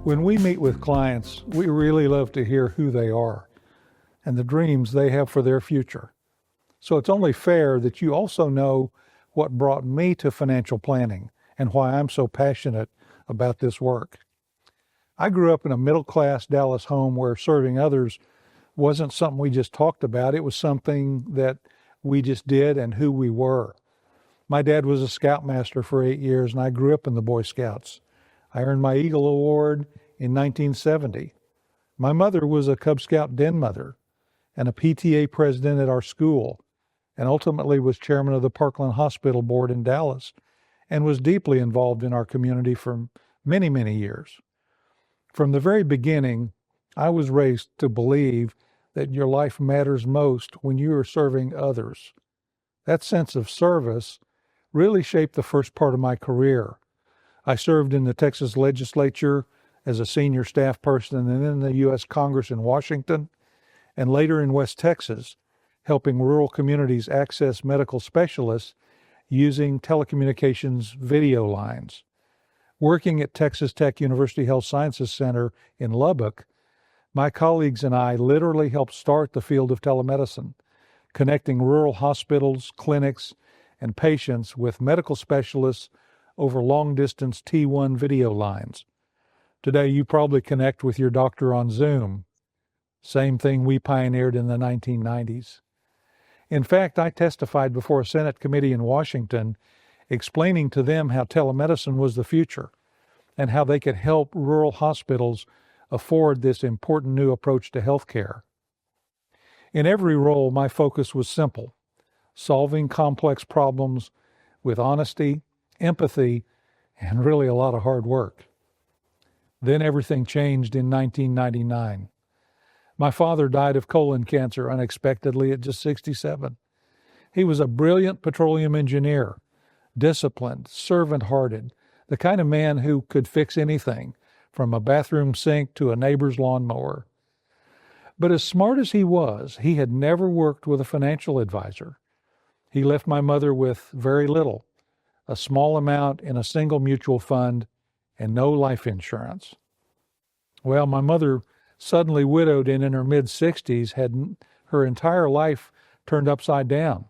When we meet with clients, we really love to hear who they are and the dreams they have for their future. So it's only fair that you also know what brought me to financial planning and why I'm so passionate about this work. I grew up in a middle-class Dallas home where serving others wasn't something we just talked about. It was something that we just did and who we were. My dad was a scoutmaster for 8 years, and I grew up in the Boy Scouts. I earned my Eagle Award in 1970. My mother was a Cub Scout den mother and a PTA president at our school, and ultimately was chairman of the Parkland Hospital Board in Dallas, and was deeply involved in our community for many, many years. From the very beginning, I was raised to believe that your life matters most when you are serving others. That sense of service really shaped the first part of my career. I served in the Texas legislature as a senior staff person and then in the U.S. Congress in Washington, and later in West Texas, helping rural communities access medical specialists using telecommunications video lines. Working at Texas Tech University Health Sciences Center in Lubbock, my colleagues and I literally helped start the field of telemedicine, connecting rural hospitals, clinics, and patients with medical specialists over long-distance T1 video lines. Today, you probably connect with your doctor on Zoom. Same thing we pioneered in the 1990s. In fact, I testified before a Senate committee in Washington, explaining to them how telemedicine was the future and how they could help rural hospitals afford this important new approach to healthcare. In every role, my focus was simple: solving complex problems with honesty, empathy, and really a lot of hard work. Then everything changed in 1999. My father died of colon cancer unexpectedly at just 67. He was a brilliant petroleum engineer, disciplined, servant-hearted, the kind of man who could fix anything, from a bathroom sink to a neighbor's lawnmower. But as smart as he was, he had never worked with a financial advisor. He left my mother with very little, a small amount in a single mutual fund, and no life insurance. Well, my mother, suddenly widowed and in her mid-60s, had her entire life turned upside down.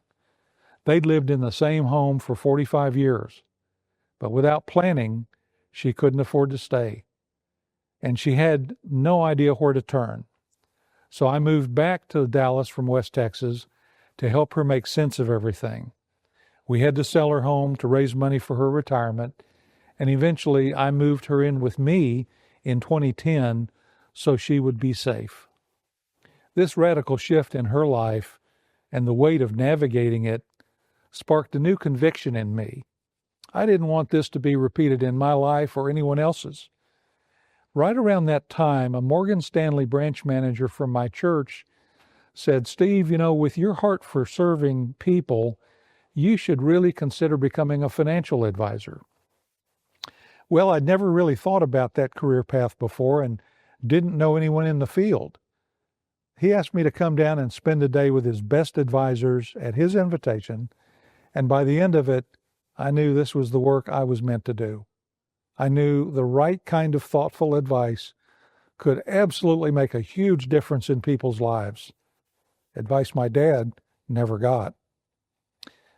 They'd lived in the same home for 45 years, but without planning, she couldn't afford to stay. And she had no idea where to turn. So I moved back to Dallas from West Texas to help her make sense of everything. We had to sell her home to raise money for her retirement, and eventually I moved her in with me in 2010 so she would be safe. This radical shift in her life and the weight of navigating it sparked a new conviction in me. I didn't want this to be repeated in my life or anyone else's. Right around that time, a Morgan Stanley branch manager from my church said, "Steve, with your heart for serving people, you should really consider becoming a financial advisor." Well, I'd never really thought about that career path before and didn't know anyone in the field. He asked me to come down and spend a day with his best advisors at his invitation, and by the end of it, I knew this was the work I was meant to do. I knew the right kind of thoughtful advice could absolutely make a huge difference in people's lives. Advice my dad never got.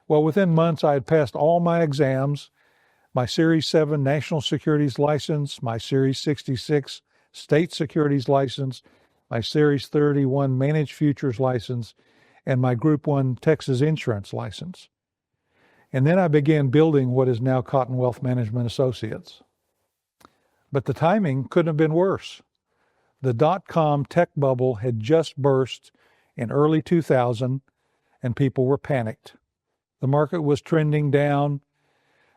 Well, within months, I had passed all my exams, my Series 7 National Securities License, my Series 66 State Securities License, my Series 31 Managed Futures License, and my Group 1 Texas Insurance License. And then I began building what is now Cotton Wealth Management Associates. But the timing couldn't have been worse. The dot-com tech bubble had just burst in early 2000, and people were panicked. The market was trending down,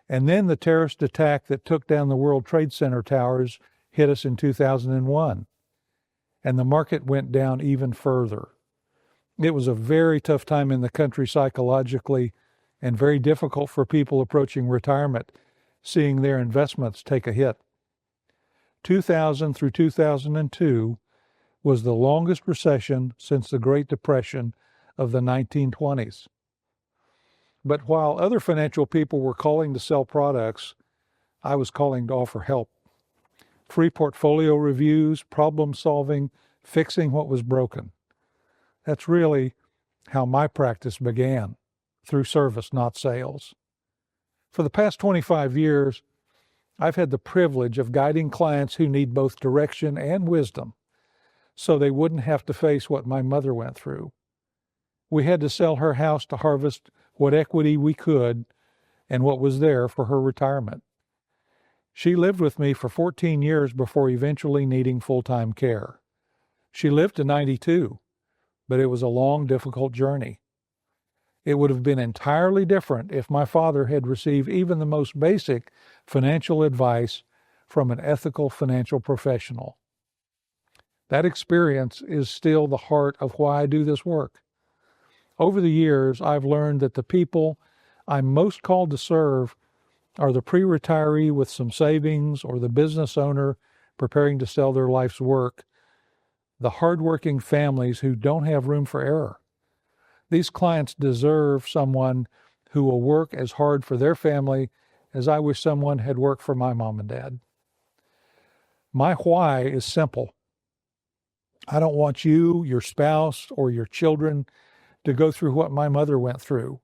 and then the terrorist attack that took down the World Trade Center towers hit us in 2001, and the market went down even further. It was a very tough time in the country psychologically, and very difficult for people approaching retirement, seeing their investments take a hit. 2000 through 2002 was the longest recession since the Great Depression of the 1920s. But while other financial people were calling to sell products, I was calling to offer help. free portfolio reviews, problem solving, fixing what was broken. That's really how my practice began, through service, not sales. For the past 25 years, I've had the privilege of guiding clients who need both direction and wisdom so they wouldn't have to face what my mother went through. We had to sell her house to harvest what equity we could and what was there for her retirement. She lived with me for 14 years before eventually needing full-time care. She lived to 92, but it was a long, difficult journey. It would have been entirely different if my father had received even the most basic financial advice from an ethical financial professional. That experience is still the heart of why I do this work. Over the years, I've learned that the people I'm most called to serve are the pre-retiree with some savings or the business owner preparing to sell their life's work, the hardworking families who don't have room for error. These clients deserve someone who will work as hard for their family as I wish someone had worked for my mom and dad. My why is simple. I don't want you, your spouse, or your children to go through what my mother went through,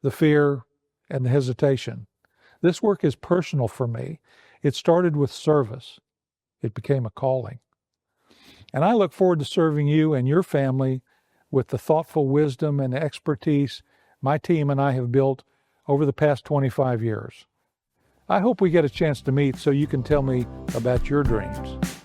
the fear and the hesitation. This work is personal for me. It started with service. It became a calling. And I look forward to serving you and your family with the thoughtful wisdom and expertise my team and I have built over the past 25 years. I hope we get a chance to meet so you can tell me about your dreams.